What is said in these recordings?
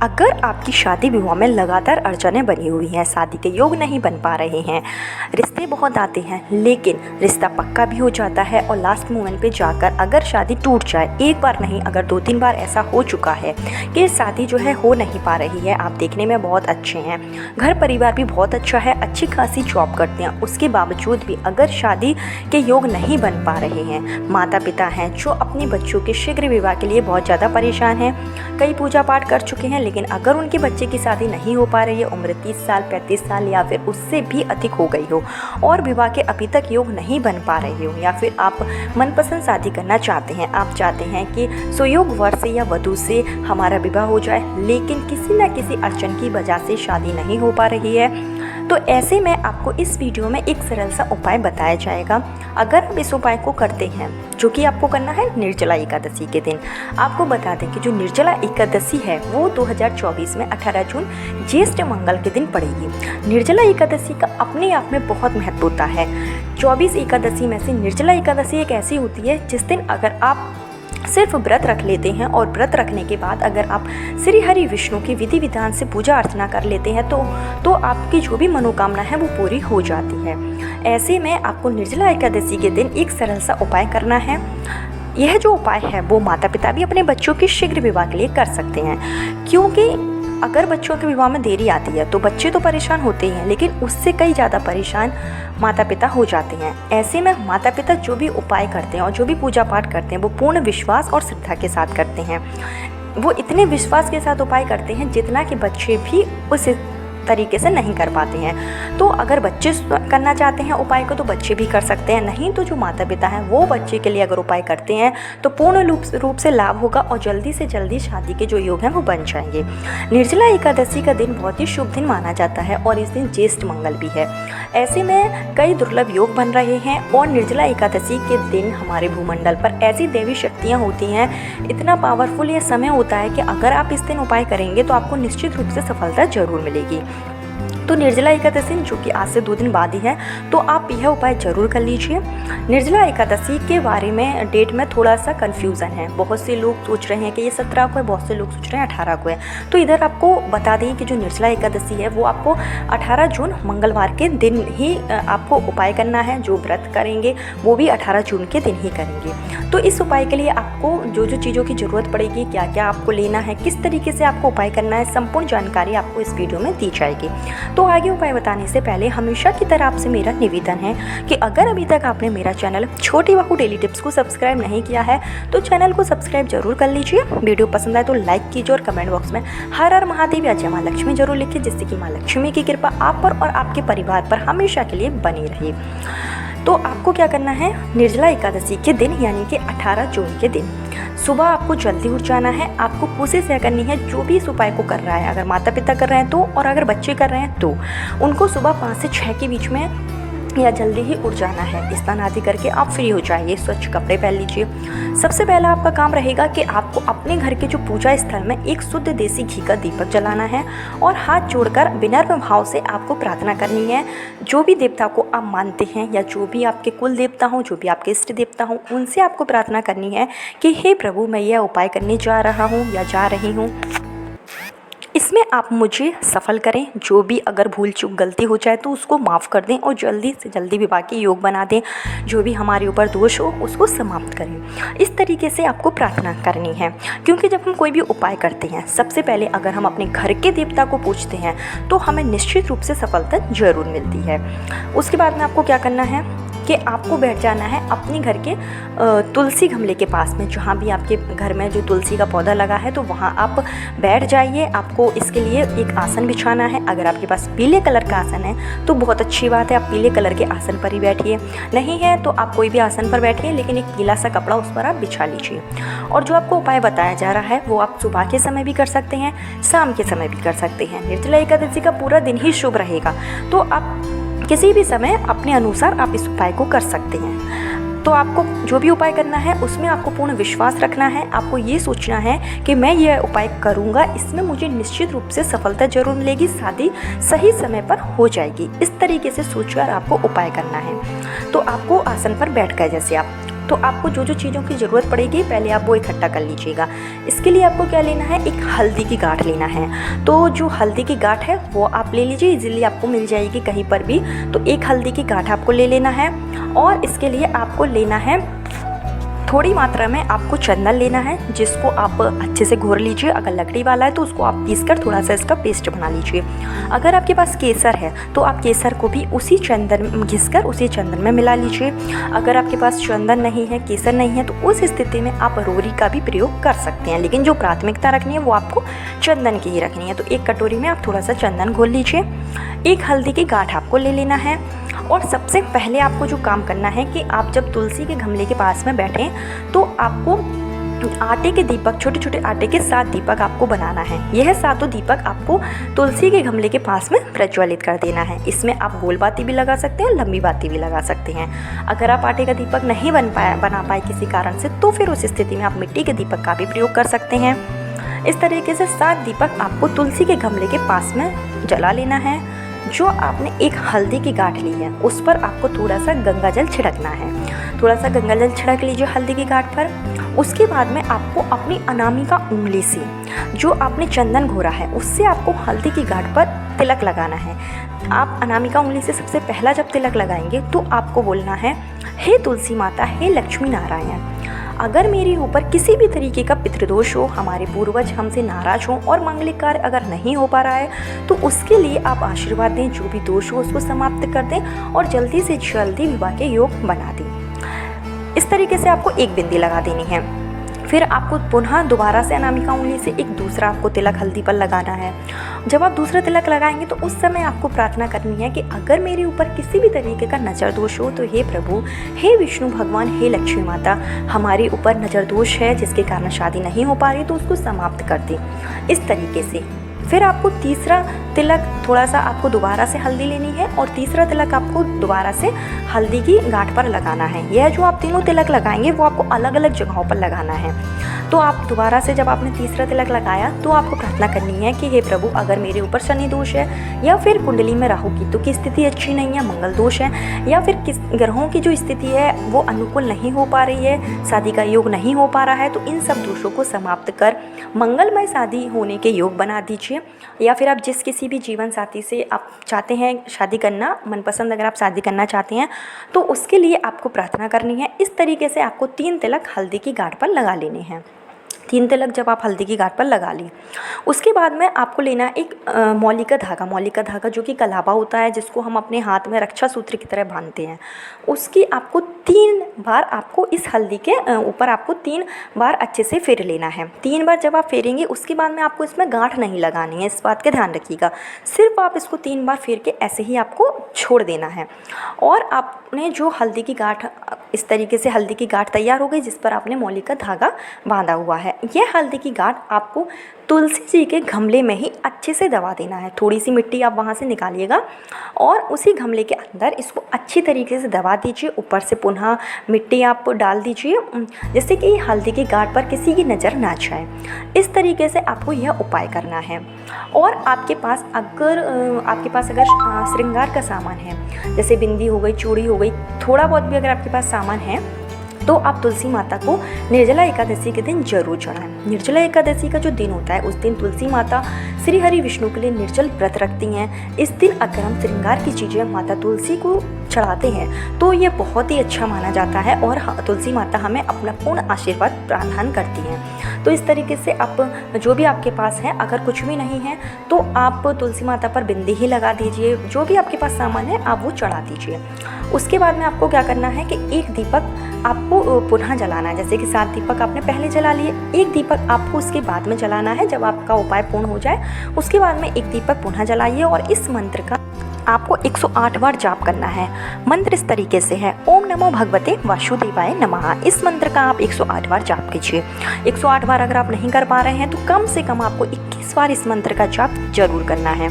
अगर आपकी शादी विवाह में लगातार अड़चनें बनी हुई हैं, शादी के योग नहीं बन पा रहे हैं, रिश्ते बहुत आते हैं लेकिन रिश्ता पक्का भी हो जाता है और लास्ट मोमेंट पे जाकर अगर शादी टूट जाए, एक बार नहीं अगर 2-3 बार ऐसा हो चुका है कि शादी जो है हो नहीं पा रही है। आप देखने में बहुत अच्छे हैं, घर परिवार भी बहुत अच्छा है, अच्छी खासी जॉब करते हैं, उसके बावजूद भी अगर शादी के योग नहीं बन पा रहे हैं, माता पिता हैं जो अपने बच्चों के शीघ्र विवाह के लिए बहुत ज़्यादा परेशान हैं, कई पूजा पाठ कर चुके हैं, लेकिन अगर उनके बच्चे की शादी नहीं हो पा रही है, उम्र 30 साल 35 साल या फिर उससे भी अधिक हो गई हो और विवाह के अभी तक योग नहीं बन पा रहे हो, या फिर आप मनपसंद शादी करना चाहते हैं, आप चाहते हैं कि सुयोग वर से या वधू से हमारा विवाह हो जाए, लेकिन किसी न किसी अड़चन की वजह से शादी नहीं हो पा रही है, तो ऐसे में आपको इस वीडियो में एक सरल सा उपाय बताया जाएगा। अगर आप इस उपाय को करते हैं, जो कि आपको करना है निर्जला एकादशी के दिन। आपको बता दें कि जो निर्जला एकादशी है वो 2024 में 18 जून ज्येष्ठ मंगल के दिन पड़ेगी। निर्जला एकादशी का अपने आप में बहुत महत्व होता है। 24 एकादशी में से निर्जला एकादशी एक ऐसी होती है जिस दिन अगर आप सिर्फ व्रत रख लेते हैं और व्रत रखने के बाद अगर आप श्री हरि विष्णु की विधि विधान से पूजा अर्चना कर लेते हैं तो आपकी जो भी मनोकामना है वो पूरी हो जाती है। ऐसे में आपको निर्जला एकादशी के दिन एक सरल सा उपाय करना है। यह जो उपाय है वो माता पिता भी अपने बच्चों के शीघ्र विवाह के लिए कर सकते हैं, क्योंकि अगर बच्चों के विवाह में देरी आती है तो बच्चे तो परेशान होते ही हैं, लेकिन उससे कई ज़्यादा परेशान माता पिता हो जाते हैं। ऐसे में माता पिता जो भी उपाय करते हैं और जो भी पूजा पाठ करते हैं वो पूर्ण विश्वास और श्रद्धा के साथ करते हैं। वो इतने विश्वास के साथ उपाय करते हैं जितना कि बच्चे भी उस तरीके से नहीं कर पाते हैं। तो अगर बच्चे करना चाहते हैं उपाय को तो बच्चे भी कर सकते हैं, नहीं तो जो माता पिता हैं वो बच्चे के लिए अगर उपाय करते हैं तो पूर्ण रूप से लाभ होगा और जल्दी से जल्दी शादी के जो योग हैं वो बन जाएंगे। निर्जला एकादशी का दिन बहुत ही शुभ दिन माना जाता है और इस दिन ज्येष्ठ मंगल भी है। ऐसे में कई दुर्लभ योग बन रहे हैं और निर्जला एकादशी के दिन हमारे भूमंडल पर ऐसी देवी शक्तियाँ होती हैं, इतना पावरफुल ये समय होता है कि अगर आप इस दिन उपाय करेंगे तो आपको निश्चित रूप से सफलता जरूर मिलेगी। तो निर्जला एकादशी जो कि आज से 2 दिन बाद ही है, तो आप यह उपाय जरूर कर लीजिए। निर्जला एकादशी के बारे में डेट में थोड़ा सा कन्फ्यूज़न है, बहुत से लोग सोच रहे हैं कि ये 17 को है, बहुत से लोग सोच रहे हैं 18 को है। तो इधर आपको बता दें कि जो निर्जला एकादशी है वो आपको 18 जून मंगलवार के दिन ही आपको उपाय करना है। जो व्रत करेंगे वो भी 18 जून के दिन ही करेंगे। तो इस उपाय के लिए आपको जो जो चीज़ों की ज़रूरत पड़ेगी, क्या क्या आपको लेना है, किस तरीके से आपको उपाय करना है, संपूर्ण जानकारी आपको इस वीडियो में दी जाएगी। तो आगे उपाय बताने से पहले हमेशा की तरह आपसे मेरा निवेदन है कि अगर अभी तक आपने मेरा चैनल छोटी बहू डेली टिप्स को सब्सक्राइब नहीं किया है तो चैनल को सब्सक्राइब जरूर कर लीजिए। वीडियो पसंद आए तो लाइक कीजिए और कमेंट बॉक्स में हर हर महादेव या जय मां लक्ष्मी जरूर लिखिए, जिससे कि मां लक्ष्मी की कृपा आप पर और आपके परिवार पर हमेशा के लिए बनी रहे। तो आपको क्या करना है, निर्जला एकादशी के दिन यानी कि 18 जून के दिन सुबह आपको जल्दी उठ जाना है। आपको कोशिश यह करनी है जो भी इस उपाय को कर रहा है, अगर माता पिता कर रहे हैं तो, और अगर बच्चे कर रहे हैं तो उनको सुबह 5 से 6 के बीच में या जल्दी ही उठ जाना है। स्नान आदि करके आप फ्री हो जाइए, स्वच्छ कपड़े पहन लीजिए। सबसे पहला आपका काम रहेगा कि आपको अपने घर के जो पूजा स्थल में एक शुद्ध देसी घी का दीपक जलाना है और हाथ जोड़कर विनम्र भाव से आपको प्रार्थना करनी है। जो भी देवता को आप मानते हैं या जो भी आपके कुल देवता हों, जो भी आपके इष्ट देवता हों, उनसे आपको प्रार्थना करनी है कि हे प्रभु, मैं यह उपाय करने जा रहा हूँ या जा रही हूँ, इसमें आप मुझे सफल करें। जो भी अगर भूल चूक गलती हो जाए तो उसको माफ़ कर दें और जल्दी से जल्दी विवाह के योग बना दें। जो भी हमारे ऊपर दोष हो उसको समाप्त करें। इस तरीके से आपको प्रार्थना करनी है, क्योंकि जब हम कोई भी उपाय करते हैं सबसे पहले अगर हम अपने घर के देवता को पूछते हैं तो हमें निश्चित रूप से सफलता जरूर मिलती है। उसके बाद में आपको क्या करना है कि आपको बैठ जाना है अपने घर के तुलसी गमले के पास में, जहाँ भी आपके घर में जो तुलसी का पौधा लगा है तो वहाँ आप बैठ जाइए। आपको इसके लिए एक आसन बिछाना है। अगर आपके पास पीले कलर का आसन है तो बहुत अच्छी बात है, आप पीले कलर के आसन पर ही बैठिए। नहीं है तो आप कोई भी आसन पर बैठिए, लेकिन एक पीला सा कपड़ा उस पर आप बिछा लीजिए। और जो आपको उपाय बताया जा रहा है वो आप सुबह के समय भी कर सकते हैं, शाम के समय भी कर सकते हैं। निर्जला एकादशी का पूरा दिन ही शुभ रहेगा, तो आप किसी भी समय अपने अनुसार आप इस उपाय को कर सकते हैं। तो आपको जो भी उपाय करना है उसमें आपको पूर्ण विश्वास रखना है। आपको ये सोचना है कि मैं यह उपाय करूँगा, इसमें मुझे निश्चित रूप से सफलता जरूर मिलेगी, शादी सही समय पर हो जाएगी। इस तरीके से सोचकर आपको उपाय करना है। तो आपको आसन पर बैठ कर जैसे आप तो आपको जो जो चीज़ों की ज़रूरत पड़ेगी पहले आप वो इकट्ठा कर लीजिएगा। इसके लिए आपको क्या लेना है, एक हल्दी की गांठ लेना है। तो जो हल्दी की गांठ है वो आप ले लीजिए, इजीली आपको मिल जाएगी कहीं पर भी। तो एक हल्दी की गांठ आपको ले लेना है और इसके लिए आपको लेना है थोड़ी मात्रा में आपको चंदन लेना है, जिसको आप अच्छे से घोर लीजिए। अगर लकड़ी वाला है तो उसको आप पीसकर थोड़ा सा इसका पेस्ट बना लीजिए। अगर आपके पास केसर है तो आप केसर को भी उसी चंदन घिसकर उसी चंदन में मिला लीजिए। अगर आपके पास चंदन नहीं है, केसर नहीं है, तो उस स्थिति में आप रोरी का भी प्रयोग कर सकते हैं, लेकिन जो प्राथमिकता रखनी है वो आपको चंदन की ही रखनी है। तो एक कटोरी में आप थोड़ा सा चंदन घोल लीजिए। एक हल्दी की गांठ आपको ले लेना है और सबसे पहले आपको जो काम करना है कि आप जब तुलसी के गमले के पास में बैठें तो आपको आटे के दीपक, छोटे छोटे आटे के 7 दीपक आपको बनाना है। यह 7 दीपक आपको तुलसी के गमले के पास में प्रज्वलित कर देना है। इसमें आप गोल बाती भी लगा सकते हैं और लंबी बाती भी लगा सकते हैं। अगर आप आटे का दीपक नहीं बना पाए किसी कारण से, तो फिर उस स्थिति में आप मिट्टी के दीपक का भी प्रयोग कर सकते हैं। इस तरीके से 7 दीपक आपको तुलसी के गमले के पास में जला लेना है। जो आपने एक हल्दी की गांठ ली है उस पर आपको थोड़ा सा गंगा जल छिड़कना है। थोड़ा सा गंगा जल छिड़क लीजिए हल्दी की गांठ पर। उसके बाद में आपको अपनी अनामिका उंगली से, जो आपने चंदन घोरा है, उससे आपको हल्दी की गांठ पर तिलक लगाना है। आप अनामिका उंगली से सबसे पहला जब तिलक लगाएंगे तो आपको बोलना है, हे तुलसी माता, हे लक्ष्मी नारायण, अगर मेरे ऊपर किसी भी तरीके का पितृदोष हो, हमारे पूर्वज हमसे नाराज हों और मांगलिक कार्य अगर नहीं हो पा रहा है, तो उसके लिए आप आशीर्वाद दें। जो भी दोष हो उसको समाप्त कर दें और जल्दी से जल्दी विवाह के योग बना दें। इस तरीके से आपको एक बिंदी लगा देनी है। फिर आपको पुनः दोबारा से अनामिका उंगली से एक दूसरा आपको तिलक हल्दी पर लगाना है। जब आप दूसरा तिलक लगाएंगे तो उस समय आपको प्रार्थना करनी है कि अगर मेरे ऊपर किसी भी तरीके का नज़र दोष हो तो हे प्रभु, हे विष्णु भगवान, हे लक्ष्मी माता, हमारे ऊपर नज़र दोष है जिसके कारण शादी नहीं हो पा रही, तो उसको समाप्त कर दें। इस तरीके से फिर आपको तीसरा तिलक थोड़ा सा आपको दोबारा से हल्दी लेनी है और तीसरा तिलक आपको दोबारा से हल्दी की गांठ पर लगाना है। यह जो आप तीनों तिलक लगाएंगे वो आपको अलग अलग जगहों पर लगाना है। तो आप दोबारा से जब आपने तीसरा तिलक लगाया तो आपको प्रार्थना करनी है कि हे प्रभु, अगर मेरे ऊपर शनि दोष है या फिर कुंडली में राहु केतु की स्थिति अच्छी नहीं है, मंगल दोष है, या फिर किस ग्रहों की जो स्थिति है वो अनुकूल नहीं हो पा रही है, शादी का योग नहीं हो पा रहा है, तो इन सब दोषों को समाप्त कर मंगलमय शादी होने के योग बना दीजिए। या फिर आप जिस किसी भी जीवन साथी से आप चाहते हैं शादी करना, मनपसंद अगर आप शादी करना चाहते हैं तो उसके लिए आपको प्रार्थना करनी है। इस तरीके से आपको 3 तिलक हल्दी की गांठ पर लगा लेने हैं। 3 तिलक जब आप हल्दी की गांठ पर लगा ली, उसके बाद में आपको लेना एक मौलिका धागा जो कि कलावा होता है, जिसको हम अपने हाथ में रक्षा सूत्र की तरह बांधते हैं। उसकी आपको 3 बार आपको इस हल्दी के ऊपर आपको 3 बार अच्छे से फेर लेना है। 3 बार जब आप फेरेंगे उसके बाद में आपको इसमें गांठ नहीं लगानी है, इस बात का ध्यान रखिएगा। सिर्फ आप इसको 3 बार फेर के ऐसे ही आपको छोड़ देना है। और आपने जो हल्दी की गांठ, इस तरीके से हल्दी की गांठ तैयार हो गई जिस पर आपने मौलिका धागा बांधा हुआ है। यह हल्दी की गांठ आपको तुलसी जी के गमले में ही अच्छे से दबा देना है। थोड़ी सी मिट्टी आप वहाँ से निकालिएगा और उसी गमले के अंदर इसको अच्छी तरीके से दबा दीजिए। ऊपर से पुनः मिट्टी आप डाल दीजिए, जिससे कि हल्दी की गांठ पर किसी की नज़र ना जाए। इस तरीके से आपको यह उपाय करना है। और आपके पास अगर श्रृंगार का सामान है, जैसे बिंदी हो गई, चूड़ी हो गई, थोड़ा बहुत भी अगर आपके पास सामान है, तो आप तुलसी माता को निर्जला एकादशी के दिन जरूर चढ़ाएं। निर्जला एकादशी का जो दिन होता है उस दिन तुलसी माता श्री हरि विष्णु के लिए निर्जल व्रत रखती हैं। इस दिन अगर हम श्रृंगार की चीज़ें माता तुलसी को चढ़ाते हैं तो ये बहुत ही अच्छा माना जाता है और तुलसी माता हमें अपना पूर्ण आशीर्वाद प्रदान करती हैं। तो इस तरीके से आप जो भी आपके पास है, अगर कुछ भी नहीं है तो आप तुलसी माता पर बिंदी ही लगा दीजिए। जो भी आपके पास सामान है आप वो चढ़ा दीजिए। उसके बाद में आपको क्या करना है कि एक दीपक आपको पुनः जलाना है। जैसे कि 7 दीपक आपने पहले जला लिए, एक दीपक आपको उसके बाद में जलाना है। जब आपका उपाय पूर्ण हो जाए उसके बाद में एक दीपक पुनः जलाइए और इस मंत्र का आपको 108 बार जाप करना है। मंत्र इस तरीके से है, ओम नमो भगवते वासुदेवाय नमः। इस मंत्र का आप 108 बार जाप कीजिए। 108 बार अगर आप नहीं कर पा रहे हैं तो कम से कम आपको 21 बार इस मंत्र का जाप जरूर करना है।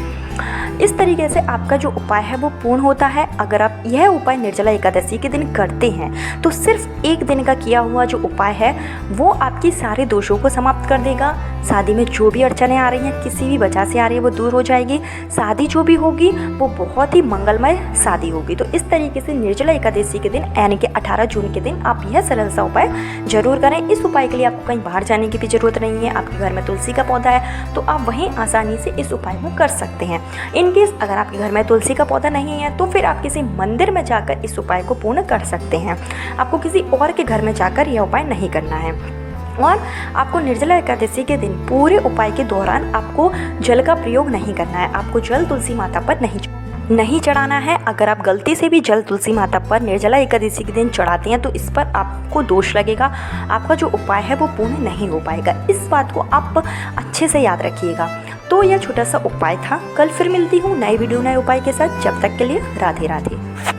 इस तरीके से आपका जो उपाय है वो पूर्ण होता है। अगर आप यह उपाय निर्जला एकादशी के दिन करते हैं तो सिर्फ एक दिन का किया हुआ जो उपाय है वो आपकी सारे दोषों को समाप्त कर देगा, शादी में जो भी अड़चनें आ रही हैं, किसी भी वजह से आ रही है, वो दूर हो जाएगी। शादी जो भी होगी वो बहुत ही मंगलमय शादी होगी। तो इस तरीके से निर्जला एकादशी के दिन यानी कि 18 जून के दिन आप यह सरल सा उपाय जरूर करें। इस उपाय के लिए आपको कहीं बाहर जाने की भी ज़रूरत नहीं है। आपके घर में तुलसी का पौधा है तो आप वहीं आसानी से इस उपाय को कर सकते हैं। इन केस अगर आपके घर में तुलसी का पौधा नहीं है तो फिर आप किसी मंदिर में जाकर इस उपाय को पूर्ण कर सकते हैं। आपको किसी और के घर में जाकर यह उपाय नहीं करना है। और आपको निर्जला एकादशी के दिन पूरे उपाय के दौरान आपको जल का प्रयोग नहीं करना है। आपको जल तुलसी माता पर नहीं चढ़ाना है। अगर आप गलती से भी जल तुलसी माता पर निर्जला एकादशी के दिन चढ़ाते हैं तो इस पर आपको दोष लगेगा। आपका जो उपाय है वो पूर्ण नहीं हो पाएगा। इस बात को आप अच्छे से याद रखिएगा। तो यह छोटा सा उपाय था। कल फिर मिलती हूँ नए वीडियो नए उपाय के साथ। जब तक के लिए राधे राधे।